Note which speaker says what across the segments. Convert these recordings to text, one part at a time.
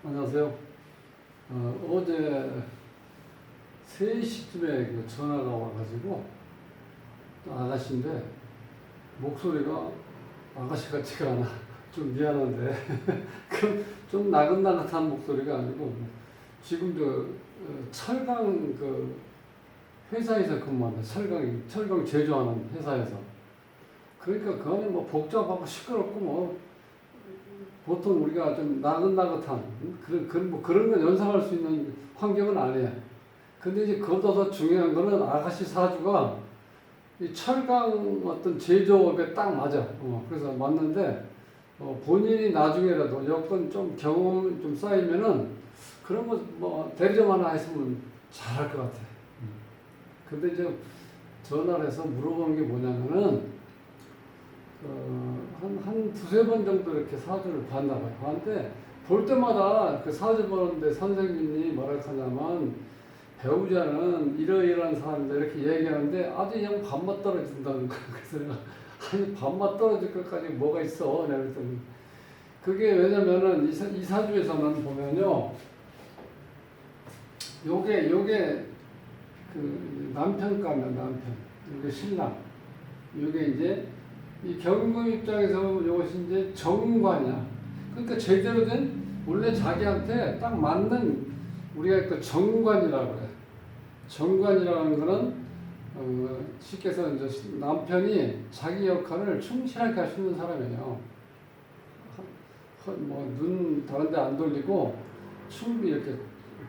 Speaker 1: 안녕하세요. 어제 3시쯤에 그 전화가 와가지고 아가씨인데 목소리가 아가씨 같지가 않아. 좀 미안한데 좀 나긋나긋한 목소리가 아니고 지금 철강 그 회사에서 근무한다. 철강 제조하는 회사에서. 그러니까 그 안에 뭐 복잡하고 시끄럽고 뭐 보통 우리가 좀 나긋나긋한 그런 걸 연상할 수 있는 환경은 아니에요. 근데 이제 그보다 더 중요한 거는 아가씨 사주가 이 철강 어떤 제조업에 딱 맞아. 그래서 맞는데 본인이 나중에라도 여건 좀 경험 좀 쌓이면은 그런 거 뭐 대리점 하나 했으면 잘할 것 같아. 근데 이제 전화를 해서 물어보는 게 뭐냐면은 한 두세 번 정도 이렇게 사주를 봤나 봐요. 봤는데, 볼 때마다 그 사주 보는데 선생님이 뭐라 하냐면, 배우자는 이러이러한 사람이다 이렇게 얘기하는데, 아주 그냥 밥맛 떨어진다는 거예요. 그래서 내가, 아니, 밥맛 떨어질 것까지 뭐가 있어? 내가 그랬더니, 그게 왜냐면은, 이 사주에서는 보면요, 요게 그 남편가면 남편, 요게 신랑, 요게 이제 이 경금 입장에서 이것이 이제 정관이야. 그러니까 제대로 된 원래 자기한테 딱 맞는 우리가 그 정관이라고 그래. 정관이라는 거는 쉽게 해서 이제 남편이 자기 역할을 충실하게 할 수 있는 사람이에요. 뭐 눈 다른 데 안 돌리고 충분히 이렇게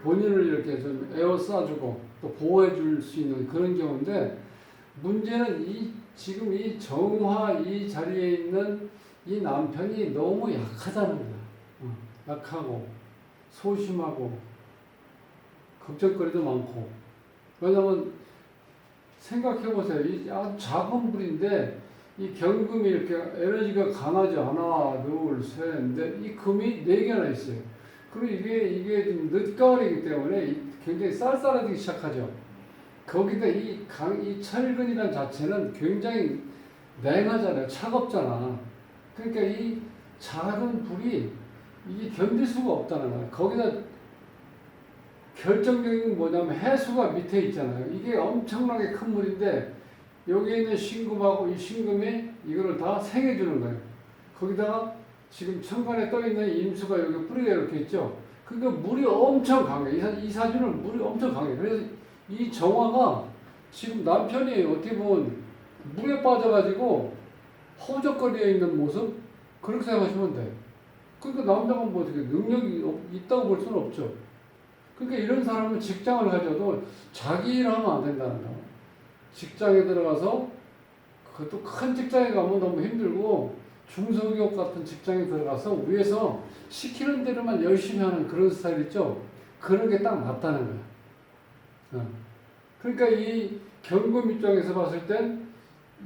Speaker 1: 본인을 이렇게 좀 에워싸주고 또 보호해 줄 수 있는 그런 경우인데, 문제는 지금 이 정화 이 자리에 있는 이 남편이 너무 약하다는 거야. 약하고 소심하고 걱정거리도 많고. 왜냐면 생각해보세요. 이 아주 작은 불인데 이 경금이 이렇게 에너지가 강하지. 하나, 둘, 셋, 넷. 이 금이 4개나 있어요. 그리고 이게 좀 늦가을이기 때문에 굉장히 쌀쌀해지기 시작하죠. 거기다 이 철근이라는 자체는 굉장히 냉하잖아요. 차갑잖아. 그러니까 이 작은 불이 이게 견딜 수가 없다는 거야. 거기다 결정적인 건 뭐냐면 해수가 밑에 있잖아요. 이게 엄청나게 큰 물인데 여기에 있는 신금하고 이 신금이 이거를 다 생해주는 거예요. 거기다가 지금 천간에 떠있는 임수가 여기 뿌리가 이렇게 있죠. 그러니까 물이 엄청 강해. 이 사주는 물이 엄청 강해. 그래서 이 정화가 지금 남편이 어떻게 보면 물에 빠져가지고 허우적거리에 있는 모습? 그렇게 생각하시면 돼. 그러니까 남자가 뭐 어떻게 능력이 있다고 볼 수는 없죠. 그러니까 이런 사람은 직장을 가져도 자기 일 하면 안 된다는 거야. 직장에 들어가서 그것도 큰 직장에 가면 너무 힘들고 중소기업 같은 직장에 들어가서 위에서 시키는 대로만 열심히 하는 그런 스타일 있죠. 그런 게 딱 맞다는 거야. 그러니까 이 경금 입장에서 봤을 땐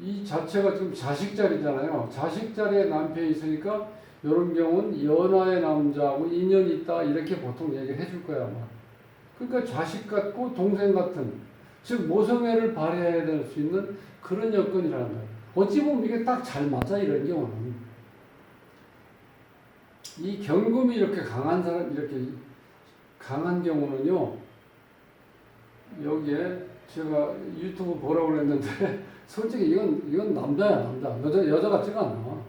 Speaker 1: 이 자체가 지금 자식 자리잖아요. 자식 자리에 남편이 있으니까 이런 경우는 연하의 남자하고 인연이 있다 이렇게 보통 얘기를 해줄 거야 아마. 그러니까 자식 같고 동생 같은, 즉 모성애를 발휘해야 될 수 있는 그런 여건이라는 거예요. 어찌 보면 이게 딱 잘 맞아. 이런 경우는 이 경금이 이렇게 강한 사람, 이렇게 강한 경우는요, 여기에 제가 유튜브 보라고 그랬는데 솔직히 이건 남자야. 남자. 여자 같지가 않아.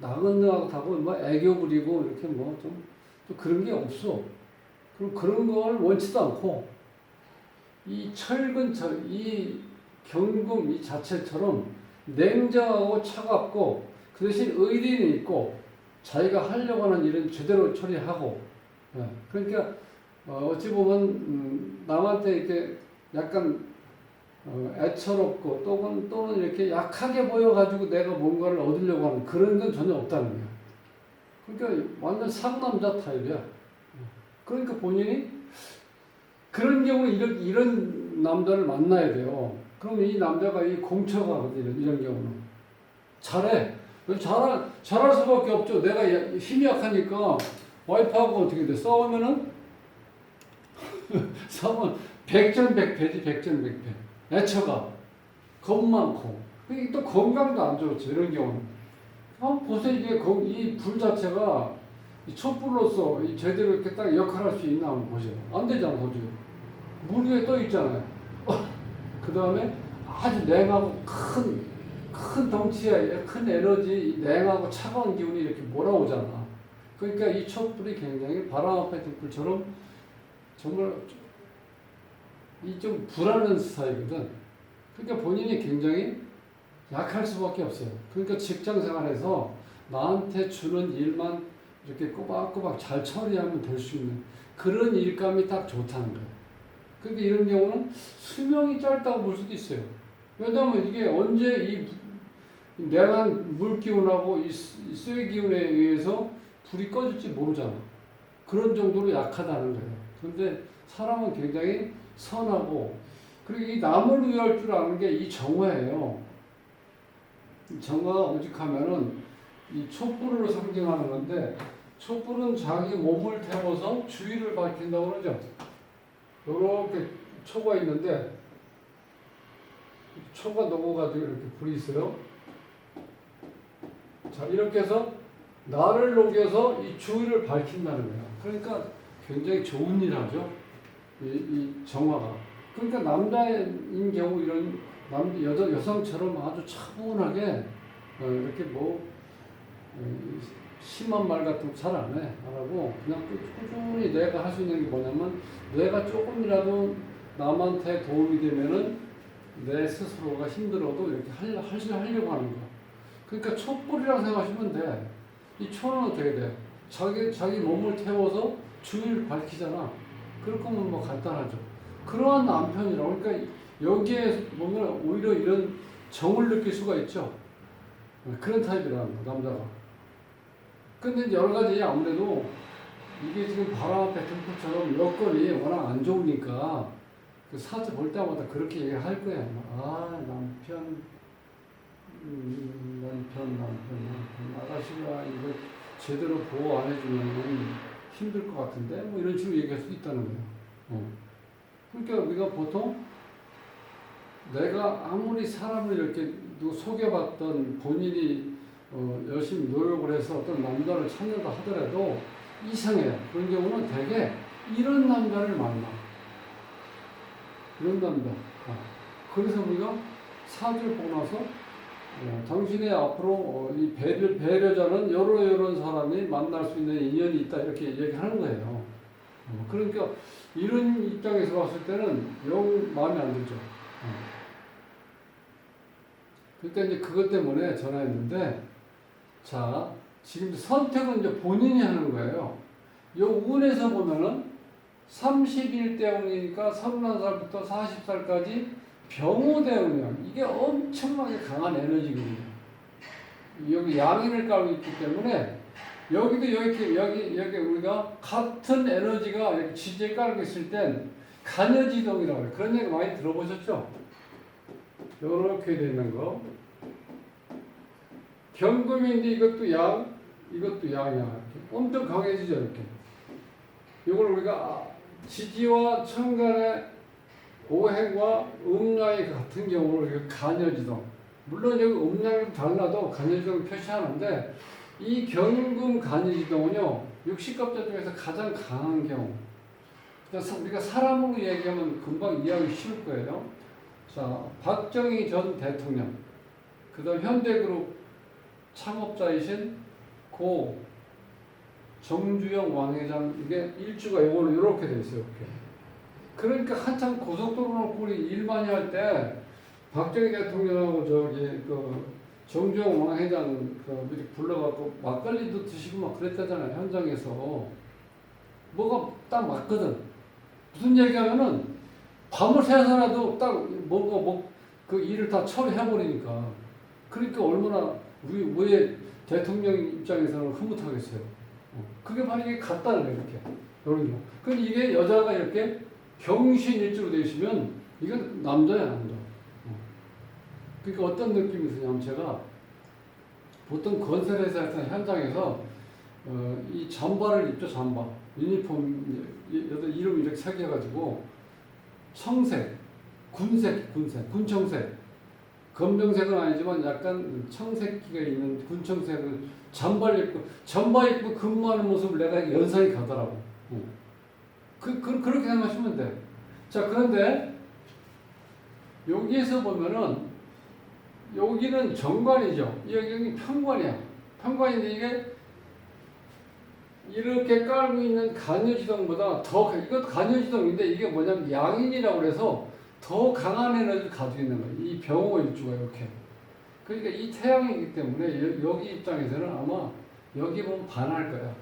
Speaker 1: 나긋나긋하고 뭐 애교 부리고 이렇게 뭐 좀 그런 게 없어. 그럼 그런 걸 원치도 않고 이 이 경금 이 자체처럼 냉정하고 차갑고 그 대신 의리는 있고 자기가 하려고 하는 일은 제대로 처리하고. 그러니까 어찌 보면 남한테 이렇게 약간 애처롭고 또는 이렇게 약하게 보여가지고 내가 뭔가를 얻으려고 하는 그런 건 전혀 없다는 거야. 그러니까 완전 상남자 타입이야. 그러니까 본인이 그런 경우는 이런 남자를 만나야 돼요. 그럼 이 남자가 이 공처가거든요. 이런 경우는 잘해. 잘할 수밖에 없죠. 내가 힘이 약하니까 와이프하고 어떻게 돼? 싸우면은 백전백패지. 백전백패. 애처가 겁 많고 또 건강도 안 좋죠. 이런 경우는 보세요. 이 불 자체가 이 촛불로서 이 제대로 이렇게 딱 역할할 수 있나 한번 보세요. 안 되잖아, 도저히. 물 위에 떠 있잖아요. 그 다음에 아주 냉하고 큰 덩치에 큰 에너지, 냉하고 차가운 기운이 이렇게 몰아오잖아. 그러니까 이 촛불이 굉장히 바람 앞에 등불처럼 정말 이 좀 불안한 스타일이거든. 그러니까 본인이 굉장히 약할 수밖에 없어요. 그러니까 직장 생활에서 나한테 주는 일만 이렇게 꼬박꼬박 잘 처리하면 될 수 있는 그런 일감이 딱 좋다는 거예요. 그러니까 이런 경우는 수명이 짧다고 볼 수도 있어요. 왜냐하면 이게 언제 이 냉한 물 기운하고 이 쇠 기운에 의해서 불이 꺼질지 모르잖아. 그런 정도로 약하다는 거예요. 그런데 사람은 굉장히 선하고, 그리고 이 남을 위할 줄 아는 게 이 정화예요. 이 정화가 오직하면은 이 촛불로 상징하는 건데, 촛불은 자기 몸을 태워서 주위를 밝힌다고 그러죠. 이렇게 초가 있는데, 초가 녹아가지고 이렇게 불이 있어요. 자, 이렇게 해서 나를 녹여서 이 주위를 밝힌다는 거예요. 그러니까 굉장히 좋은 일 하죠. 이 정화가. 그러니까 남자인 경우 이런 여성처럼 아주 차분하게 이렇게 심한 말 같은 거 잘 안 해. 안 하고 그냥 꾸준히 내가 할 수 있는 게 뭐냐면 내가 조금이라도 남한테 도움이 되면은 내 스스로가 힘들어도 이렇게 하려고 하는 거야. 그러니까 촛불이라고 생각하시면 돼. 이 초는 어떻게 돼? 자기 몸을 태워서 주위를 밝히잖아. 그럴 거면 뭐 간단하죠. 그러한 남편이라고. 그러니까 여기에 보면 오히려 이런 정을 느낄 수가 있죠. 그런 타입이라는 거, 남자가. 근데 여러 가지 아무래도 이게 지금 바람 앞에 등불처럼 여건이 워낙 안 좋으니까 그 사주 볼 때마다 그렇게 얘기할 거야. 남편, 아가씨가 이거 제대로 보호 안 해주면 힘들 것 같은데 뭐 이런 식으로 얘기할 수 있다는 거예요. 그러니까 우리가 보통 내가 아무리 사람을 이렇게 속여봤던 본인이 열심히 노력을 해서 어떤 남자를 찾는다 하더라도 이상해요. 그런 경우는 대개 이런 남자를 만나. 이런 남자. 그래서 우리가 사주를 보고 나서 당신의 앞으로 이 배려자는 여러 사람이 만날 수 있는 인연이 있다 이렇게 얘기하는 거예요. 그러니까 이런 입장에서 봤을 때는 영 마음에 안 들죠. 그러니까 이제 그것 때문에 전화했는데, 자, 지금 선택은 이제 본인이 하는 거예요. 요 운에서 보면은 31대운이니까 31살부터 40살까지 병호대운이야. 이게 엄청나게 강한 에너지거든요. 여기 양인을 깔고 있기 때문에 여기도 여기 우리가 같은 에너지가 이렇게 지지에 깔고 있을 땐 간여지동이라고 해요. 그런 얘기 많이 들어보셨죠? 이렇게 되어 있는 거. 경금인데 이것도 양, 이것도 양이야. 이렇게. 엄청 강해지죠, 이렇게. 이걸 우리가 지지와 천간의 오행과 음양이 같은 경우를 간여지동. 물론 여기 음양이 달라도 간여지동을 표시하는데 이 경금 간여지동은요 60갑자 중에서 가장 강한 경우. 그래서 우리가 사람으로 얘기하면 금방 이해하기 쉬울 거예요. 자, 박정희 전 대통령, 그다음 현대그룹 창업자이신 고 정주영 왕회장, 이게 일주가 이거는 이렇게 돼 있어요. 이렇게. 그러니까 한참 고속도로 우리 일 많이 할 때 박정희 대통령하고 정주영 왕회장 이렇게 불러갖고 막걸리도 드시고 막 그랬다잖아요. 현장에서 뭐가 딱 맞거든. 무슨 얘기하면은 밤을 새서라도 딱 그 일을 다 처리해버리니까. 그러니까 얼마나 우리 대통령 입장에서는 흐뭇하겠어요. 그게 바로 이게 같다는 거예요. 이렇게 이런 거. 근데 이게 여자가 이렇게 경신일주로 되어 있으면 이건 남자야, 남자. 그러니까 어떤 느낌이 드냐면 제가 보통 건설회사 현장에서 이 잠바를 입죠, 잠바. 유니폼 이름 이렇게 새겨가지고 청색, 군청색 검정색은 아니지만 약간 청색기가 있는 군청색을 잠바 입고 근무하는 모습을 내가 연상이 가더라고. 그렇게 생각하시면 돼. 자, 그런데 여기에서 보면은 여기는 정관이죠. 여기는 편관이야. 편관인데 이게 이렇게 깔고 있는 간여지동보다 더, 이것도 간여지동인데 이게 뭐냐면 양인이라고 그래서 더 강한 에너지를 가지고 있는 거예요. 이 병호 일주가 이렇게. 그러니까 이 태양이기 때문에 여기 입장에서는 아마 여기 보면 반할 거야.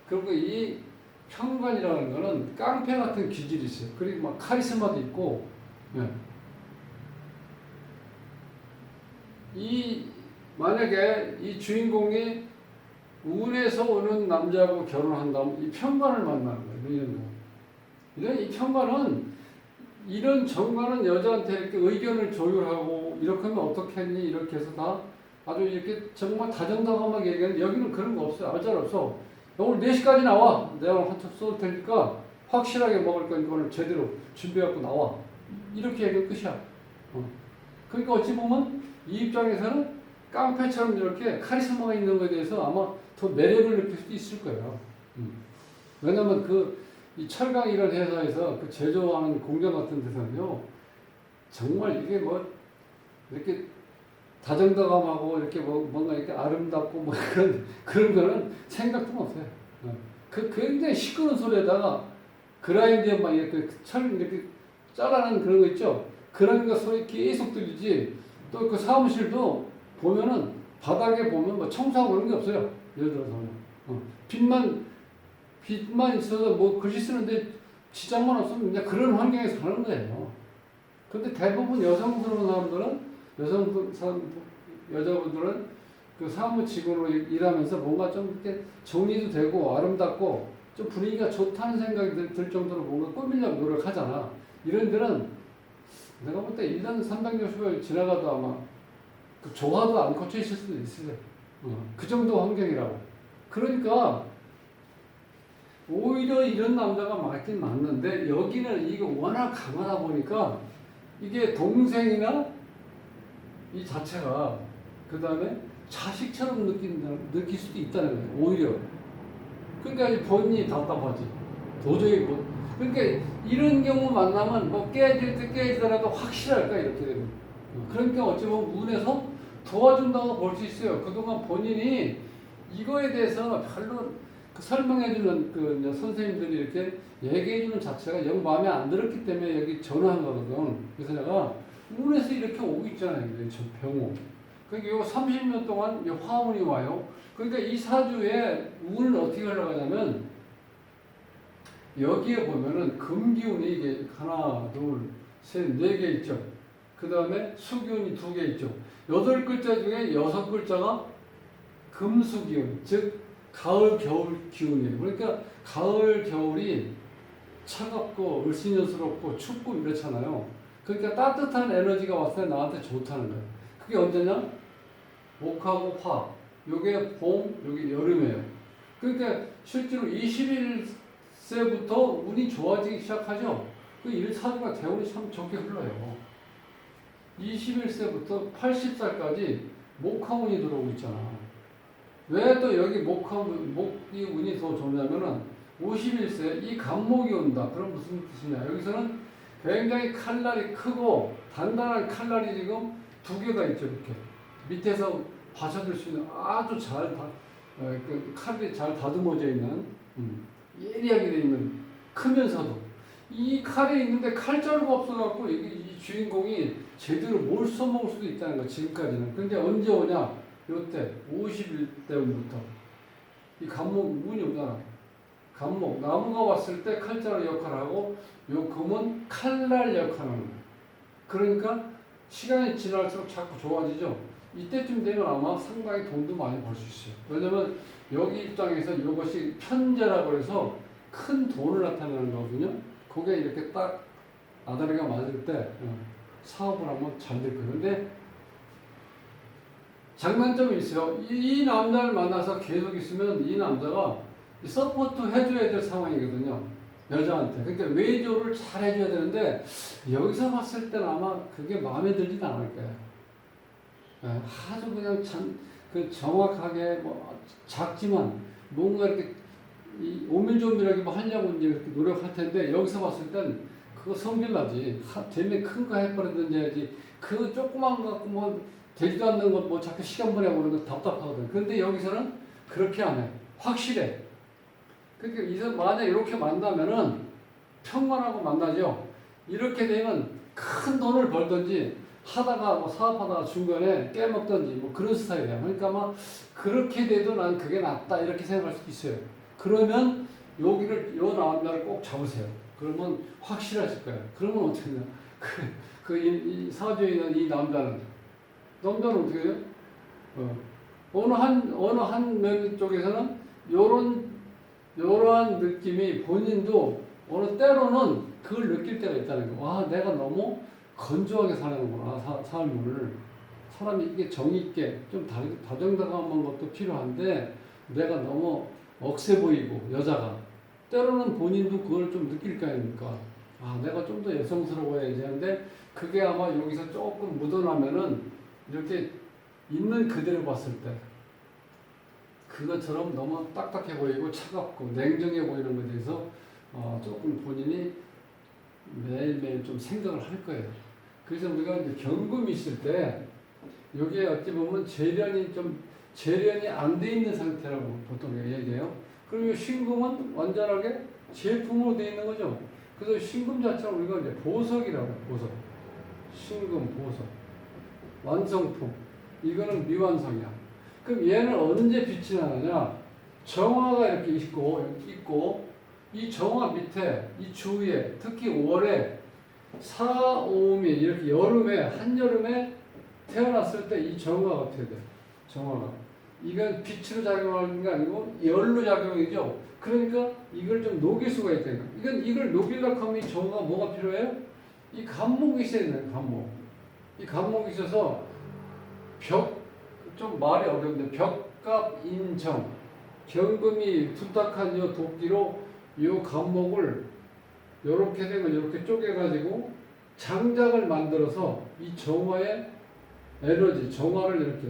Speaker 1: 그리고 이 편관이라는 거는 깡패 같은 기질이 있어요. 그리고 막 카리스마도 있고, 예. 만약에 이 주인공이 운에서 오는 남자하고 결혼한다면 이 편관을 만나는 거예요. 이 편관은 이런 정관은 여자한테 이렇게 의견을 조율하고 이렇게 하면 어떻게 했니? 이렇게 해서 다 아주 이렇게 정말 다정다감하게 얘기하는 여기는 그런 거 없어요. 알잘 없어. 오늘 4시까지 나와. 내가 한턱 쏠 테니까 확실하게 먹을 거니까 오늘 제대로 준비해갖고 나와. 이렇게 얘기하면 끝이야. 그러니까 어찌 보면 이 입장에서는 깡패처럼 이렇게 카리스마가 있는 것에 대해서 아마 더 매력을 느낄 수도 있을 거예요. 왜냐면 이 철강 이런 회사에서 그 제조하는 공장 같은 데서는요, 정말 이게 뭐, 이렇게 다정다감하고 이렇게 뭔가 이렇게 아름답고 뭐 그런 거는 생각도 못 해요. 굉장히 시끄러운 소리에다가 그라인드에 막 이렇게 이렇게 짜라는 그런 거 있죠? 그런 거 소리 계속 들리지. 또 그 사무실도 보면은 바닥에 보면 뭐 청소하고 그런 게 없어요. 예를 들어서. 빛만 있어서 뭐 글씨 쓰는데 지장만 없으면 그냥 그런 환경에서 사는 거예요. 근데 대부분 여자분들은 그 사무직으로 일하면서 뭔가 좀 이렇게 정리도 되고 아름답고 좀 분위기가 좋다는 생각이 들 정도로 뭔가 꾸미려고 노력하잖아. 이런 데는 내가 볼 때 1년 360일 지나가도 아마 그 조화도 안 꽂혀 있을 수도 있어요. 그 정도 환경이라고. 그러니까 오히려 이런 남자가 맞긴 맞는데 여기는 이게 워낙 강하다 보니까 이게 동생이나 이 자체가 그 다음에 자식처럼 느낄 수도 있다는 거예요. 오히려. 그러니까 본인이 답답하지. 도저히 못. 그러니까 이런 경우 만나면 뭐 깨질 때 깨지더라도 확실할까 이렇게 되는. 그러니까 어찌 보면 운에서 도와준다고 볼 수 있어요. 그동안 본인이 이거에 대해서 별로 설명해주는 그 선생님들이 이렇게 얘기해주는 자체가 영 마음에 안 들었기 때문에 여기 전화한 거거든. 그래서 내가 운에서 이렇게 오고 있잖아요. 저 병호. 그러니까 이거 30년 동안 화운이 와요. 그러니까 이 사주에 운을 어떻게 흘러가냐면 여기에 보면은 금기운이 이게 하나, 둘, 셋, 4개 있죠. 그 다음에 수기운이 2개 있죠. 8글자 중에 6글자가 금수기운, 즉 가을, 겨울 기운이에요. 그러니까 가을, 겨울이 차갑고 을씨년스럽고 춥고 이렇잖아요. 그러니까 따뜻한 에너지가 왔을 때 나한테 좋다는 거예요. 그게 언제냐? 목하고 화. 요게 봄, 요게 여름이에요. 그러니까 실제로 21세부터 운이 좋아지기 시작하죠. 그 일사주가 대운이 참 좋게 흘러요. 21세부터 80살까지 목화운이 들어오고 있잖아. 왜 또 여기 목이 운이 더 좋냐면은 51세 이 간목이 온다. 그럼 무슨 뜻이냐? 여기서는 굉장히 칼날이 크고 단단한 칼날이 지금 2개가 있죠. 이렇게 밑에서 받쳐줄 수 있는 아주 그 칼이 잘 다듬어져 있는 예리하게 돼 있는 크면서도 이 칼이 있는데 칼자루가 없어갖고 이 주인공이 제대로 뭘 써먹을 수도 있다는 거야. 지금까지는. 근데 언제 오냐? 요때 51대부터 이 간목 운이 오잖아. 간목 나무가 왔을 때 칼자루 역할을 하고 요 금은 칼날 역할을 하는 거야. 그러니까 시간이 지날수록 자꾸 좋아지죠. 이때쯤 되면 아마 상당히 돈도 많이 벌 수 있어요. 왜냐면 여기 입장에서 이것이 편재라고 해서 큰 돈을 나타내는 거거든요. 그게 이렇게 딱 아다리가 맞을 때 사업을 하면 잘 될 거예요. 근데 장단점이 있어요. 이 남자를 만나서 계속 있으면 이 남자가 서포트 해줘야 될 상황이거든요. 여자한테. 그러니까 외조를 잘 해줘야 되는데 여기서 봤을 때는 아마 그게 마음에 들진 않을 거예요. 아주 그냥 그 정확하게 뭐 작지만 뭔가 이렇게 이 오밀조밀하게 뭐 하려고 이제 이렇게 노력할 텐데 여기서 봤을 땐 그거 성질나지. 되면 큰 거 해버리든지 해야지. 그 조그만 거 갖고 뭐 되지도 않는 거 뭐 자꾸 시간 보내고 그러는 거 답답하거든. 근데 여기서는 그렇게 안 해. 확실해. 그러니까 이제 만약 이렇게 만나면은 평안하고 만나죠. 이렇게 되면 큰 돈을 벌든지 하다가 뭐 사업하다가 중간에 깨먹든지 뭐 그런 스타일이야. 그러니까 막 그렇게 돼도 난 그게 낫다 이렇게 생각할 수도 있어요. 그러면 여기를 요 남자를 꼭 잡으세요. 그러면 확실하실 거예요. 그러면 어떻게 되냐? 이 사주에 있는 이 남자는 어떻게 해요? 어느 한 면 쪽에서는 요러한 느낌이 본인도 어느 때로는 그걸 느낄 때가 있다는 거. 와, 내가 너무 건조하게 사는구나, 삶을. 사람이 이게 정이 있게 좀 다정다감한 것도 필요한데 내가 너무 억세 보이고 여자가 때로는 본인도 그걸 좀 느낄 거 아닙니까? 아, 내가 좀 더 여성스러워야지 하는데 그게 아마 여기서 조금 묻어나면은 이렇게 있는 그대로 봤을 때 그것처럼 너무 딱딱해 보이고 차갑고 냉정해 보이는 것에 대해서 조금 본인이 매일매일 좀 생각을 할 거예요. 그래서 우리가 이제 경금이 있을 때 여기에 어찌 보면 재련이 안 돼 있는 상태라고 보통 얘기해요. 그리고 신금은 완전하게 제품으로 돼 있는 거죠. 그래서 신금 자체가 우리가 이제 보석이라고 해요. 보석. 신금, 보석. 완성품. 이거는 미완성이야. 그럼 얘는 언제 빛이 나느냐? 정화가 이렇게 있고 이 정화 밑에 이 주위에 특히 5월에 사오미 이렇게 여름에 한여름에 태어났을 때 이 정화가 어떻게 돼? 정화가 이건 빛으로 작용하는 게 아니고 열로 작용이죠. 그러니까 이걸 좀 녹일 수가 있다니까. 이걸 녹이려고 하면 이 정화가 뭐가 필요해요? 이 간목이 있어야 되는 간목. 이 간목이 있어서 좀 말이 어려운데 벽갑인정 경금이 두딱한 요 도끼로 요 간목을 요렇게 되면 이렇게 쪼개가지고 장작을 만들어서 이 정화의 에너지, 정화를 이렇게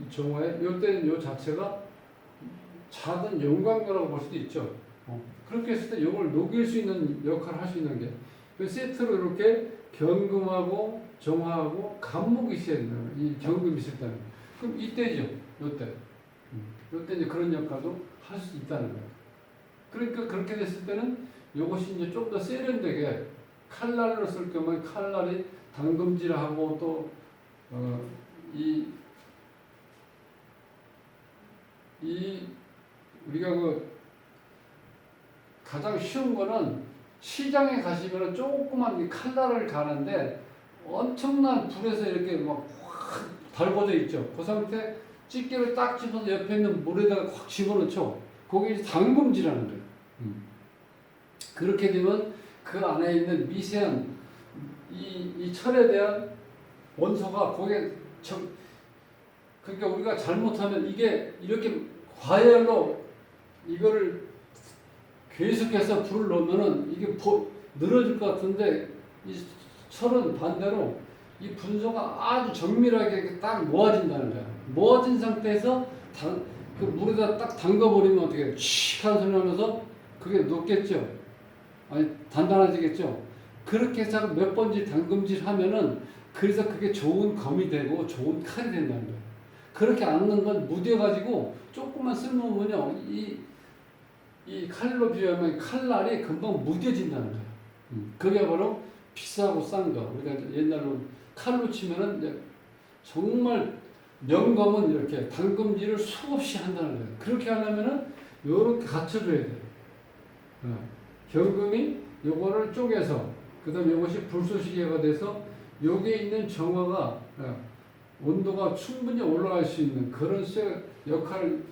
Speaker 1: 이 정화의 요때는 요 자체가 작은 용광로라고 볼 수도 있죠. 그렇게 했을 때 요걸 녹일 수 있는 역할을 할 수 있는 게 그 세트로 이렇게 경금하고 정화하고 간목이 있어야 된다는 거예요. 이 경금이 있을 때는. 그럼 이때죠. 요때. 요때 이제 그런 역할도 할 수 있다는 거예요. 그러니까 그렇게 됐을 때는 요것이 이제 좀 더 세련되게 칼날로 쓸 거면 칼날이 당금질하고 또 우리가 가장 쉬운 거는 시장에 가시면은 조그만 칼날을 가는데 엄청난 불에서 이렇게 막 확 달궈져 있죠. 그 상태 집게를 딱 집어서 옆에 있는 물에다가 확 집어넣죠. 거기 당금질하는 거예요. 그렇게 되면 그 안에 있는 미세한 이 철에 대한 원소가 거기에 그러니까 우리가 잘못하면 이게 이렇게 과열로 이거를 계속해서 불을 넣으면은 이게 늘어질 것 같은데 이 철은 반대로 이 분소가 아주 정밀하게 딱 모아진다는 거야. 모아진 상태에서 그 물에다 딱 담가버리면 어떻게 해? 칙한 소리 나면서 그게 녹겠죠. 아니 단단해지겠죠. 그렇게 해서 몇 번째 담금질 하면은 그래서 그게 좋은 검이 되고 좋은 칼이 된다는 거예요. 그렇게 안 하는 건 무뎌가지고 조금만 쓸모면요 이 칼로 비하면 칼날이 금방 무뎌진다는 거예요. 그게 바로 비싸고 싼 거. 우리가 옛날로 칼로 치면은 이제 정말 명검은 이렇게 당금질을 수없이 한다는 거예요. 그렇게 하려면은 요렇게 갖춰줘야 돼요. 경금이 요거를 쪼개서 그다음 요것이 불쏘시개가 돼서 여기에 있는 정화가 온도가 충분히 올라갈 수 있는 그런 역할을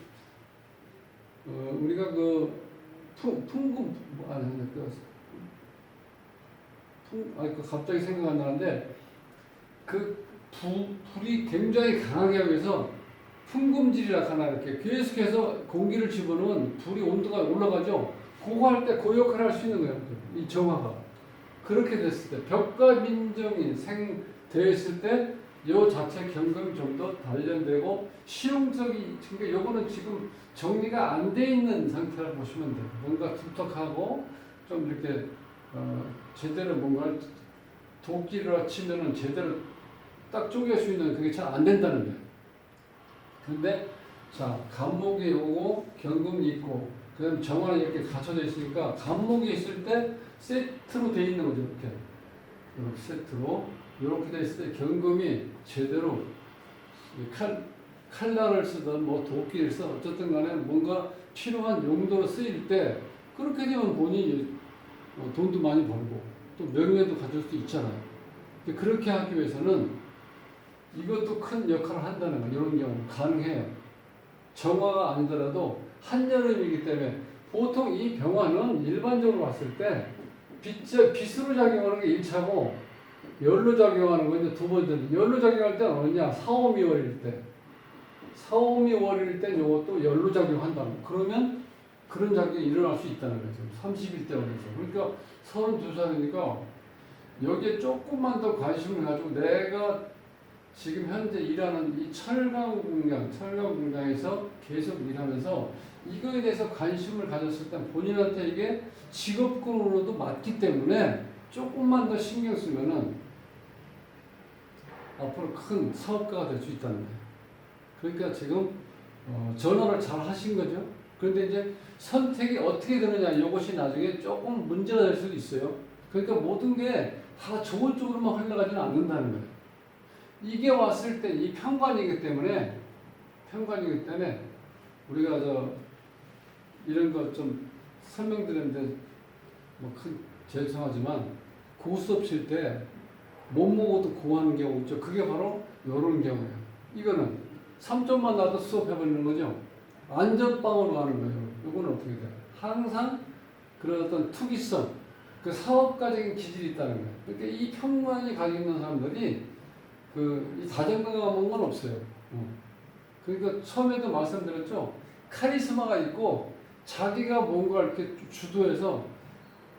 Speaker 1: 우리가 풍금 갑자기 생각 안 나는데 불이 굉장히 강하게 하기 위해서 풍금질이라 하나 이렇게 계속해서 공기를 집어넣으면 불이 온도가 올라가죠. 그거 할 때 그 역할을 할 수 있는 거예요. 이 정화가. 그렇게 됐을 때 벽과 민정이 되어 있을 때 요 자체 경금이 좀 더 단련되고 실용적이, 그러니까 요거는 지금 정리가 안 돼 있는 상태라고 보시면 돼요. 뭔가 툭툭하고 좀 이렇게 제대로 뭔가 도끼를 치면은 제대로 딱 쪼갤 수 있는 그게 잘 안 된다는 거예요. 근데 자, 간목이 오고 경금이 있고 그다음 정화는 이렇게 갖춰져 있으니까 간목이 있을 때 세트로 돼 있는 거죠. 이렇게 세트로 이렇게 돼 있을 때 경금이 제대로 칼날을 쓰든 뭐 도끼를 쓰든 어쨌든 간에 뭔가 필요한 용도로 쓰일 때 그렇게 되면 본인이 돈도 많이 벌고 또 명예도 가질 수 있잖아요. 그렇게 하기 위해서는 이것도 큰 역할을 한다는 거예요. 이런 경우 가능해요. 정화가 아니더라도 한여름이기 때문에 보통 이 병화는 일반적으로 봤을 때 빛으로 작용하는 게 1차고 열로 작용하는 건 이제 두 번째. 열로 작용할 때는 어느냐? 4, 5, 2월일 때. 4, 5, 2월일 때 이것도 열로 작용한다고. 그러면 그런 작용이 일어날 수 있다는 거죠. 31대 원에서. 그러니까 32살이니까 여기에 조금만 더 관심을 가지고 내가 지금 현재 일하는 이 철강 공장에서 계속 일하면서 이거에 대해서 관심을 가졌을 때 본인한테 이게 직업군으로도 맞기 때문에 조금만 더 신경 쓰면은 앞으로 큰 사업가가 될 수 있다는 거예요. 그러니까 지금 전화를 잘 하신 거죠. 그런데 이제 선택이 어떻게 되느냐 이것이 나중에 조금 문제가 될 수도 있어요. 그러니까 모든 게 다 좋은 쪽으로만 흘러가지는 않는다는 거예요. 이게 왔을 때 이 편관이기 때문에 우리가 이런 거 좀 설명드렸는데 뭐 큰 죄송하지만 고수업 칠 때 못 먹어도 고하는 경우 있죠. 그게 바로 이런 경우예요. 이거는 3점만 나도 수업해버리는 거죠. 안전빵으로 가는 거예요. 이거는 어떻게 돼요? 항상 그런 어떤 투기성, 그 사업가적인 기질이 있다는 거예요. 그러니까 이 편관이 가지고 있는 사람들이 이 다정다감한 건 없어요. 그러니까 처음에도 말씀드렸죠. 카리스마가 있고 자기가 뭔가 이렇게 주도해서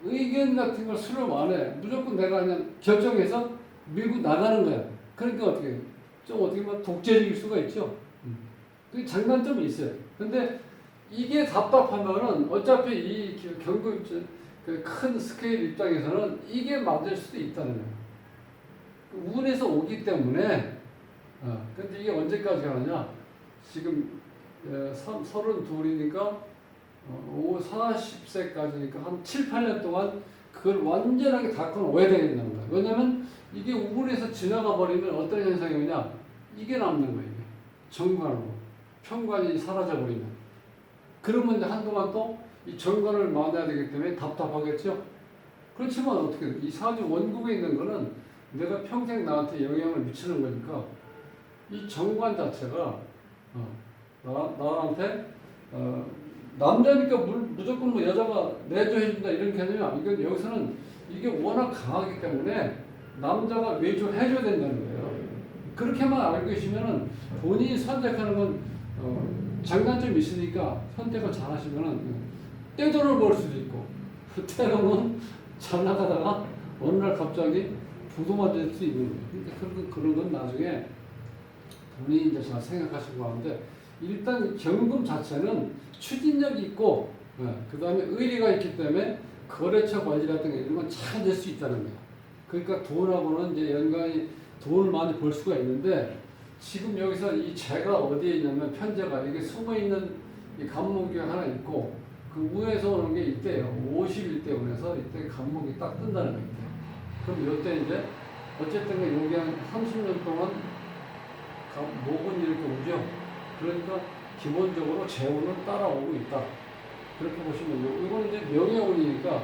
Speaker 1: 의견 같은 걸 수렴 안 해. 무조건 내가 그냥 결정해서 밀고 나가는 거야. 그러니까 어떻게 좀 어떻게 보면 독재적일 수가 있죠. 그 장단점이 있어요. 근데 이게 답답하면은 어차피 이 경금 큰 스케일 입장에서는 이게 맞을 수도 있다는 거예요. 운에서 오기 때문에 근데 이게 언제까지 가느냐? 지금 32이니까 40세까지니까 한 7, 8년 동안 그걸 완전하게 다 끊어야 되겠다는 거예요. 왜냐면 이게 우물에서 지나가 버리면 어떤 현상이 오냐? 이게 남는 거예요. 이게. 정관으로. 편관이 사라져 버리면. 그러면 이제 한동안 또 이 정관을 만나야 되기 때문에 답답하겠죠? 그렇지만 어떻게 돼? 이 사주 원국에 있는 거는 내가 평생 나한테 영향을 미치는 거니까 이 정관 자체가 나한테 남자니까 무조건 뭐 여자가 내조해준다 이런 개념이 아니고 이건 여기서는 이게 워낙 강하기 때문에 남자가 외조해줘야 된다는 거예요. 그렇게만 알고 계시면은 본인이 선택하는 건 장단점이 있으니까 선택을 잘 하시면은 떼돈을 벌 수도 있고 때로는 잘 나가다가 어느 날 갑자기 부도가 될 수 있는 거예요. 그러니까 그런 건 나중에 본인이 이제 잘 생각하시고 하는데 일단 경금 자체는 추진력이 있고 그 다음에 의리가 있기 때문에 거래처 관리 같은 거 이런 건 잘 될 수 있다는 거예요. 그러니까 돈하고는 이제 연관이 돈을 많이 벌 수가 있는데 지금 여기서 이 재가 어디에 있냐면 편재가 이게 숨어 있는 이 간목이 하나 있고 그 위에서 오는 게 이때예요. 51대 운에서 이때 간목이 딱 뜬다는 거예요. 그럼 이때 이제 어쨌든 여기 한 30년 동안 목은 이렇게 오죠. 그러니까 기본적으로 재운은 따라오고 있다. 그렇게 보시면 이건 이제 명예운이니까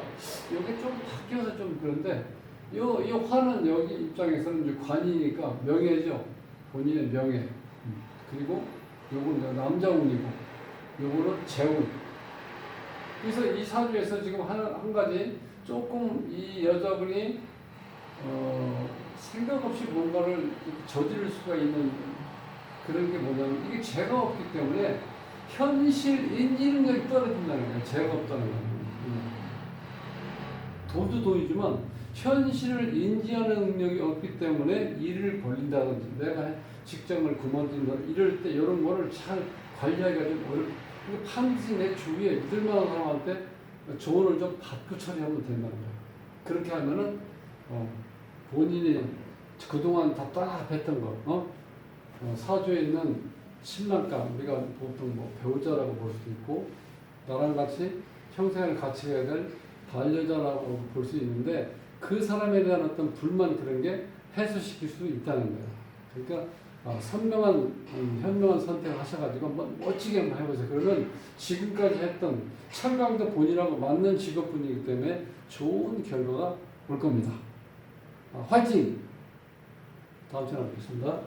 Speaker 1: 이게 좀 바뀌어서 좀 그런데 이 화는 여기 입장에서는 이제 관이니까 명예죠. 본인의 명예. 그리고 요건 남자운이고 요거는 재운. 그래서 이 사주에서 지금 한 가지 조금 이 여자분이 생각 없이 뭔가를 저지를 수가 있는 그런 게 뭐냐면 이게 재가 없기 때문에 현실 인지능력이 떨어진다는 거예요. 재가 없다는 거예요. 돈도 돈이지만 현실을 인지하는 능력이 없기 때문에 일을 벌린다든지 내가 직장을 그만둔다 이럴 때 이런 거를 잘 관리하기가 좀 어렵고 반드시 내 주위에 믿을만한 사람한테 조언을 좀 받고 처리하면 된다는 거예요. 그렇게 하면은 본인이 그동안 답답했던 거, 사주에 있는 신랑감, 우리가 보통 뭐 배우자라고 볼 수도 있고 나랑 같이 평생을 같이 가야 될 반려자라고 볼 수 있는데 그 사람에 대한 어떤 불만 그런 게 해소시킬 수 있다는 거예요. 그러니까 선명한 현명한 선택을 하셔가지고 한번 멋지게 한번 해보세요. 그러면 지금까지 했던 철강도 본인하고 맞는 직업분이기 때문에 좋은 결과가 올 겁니다. 화이팅! 다음 시간에 뵙겠습니다.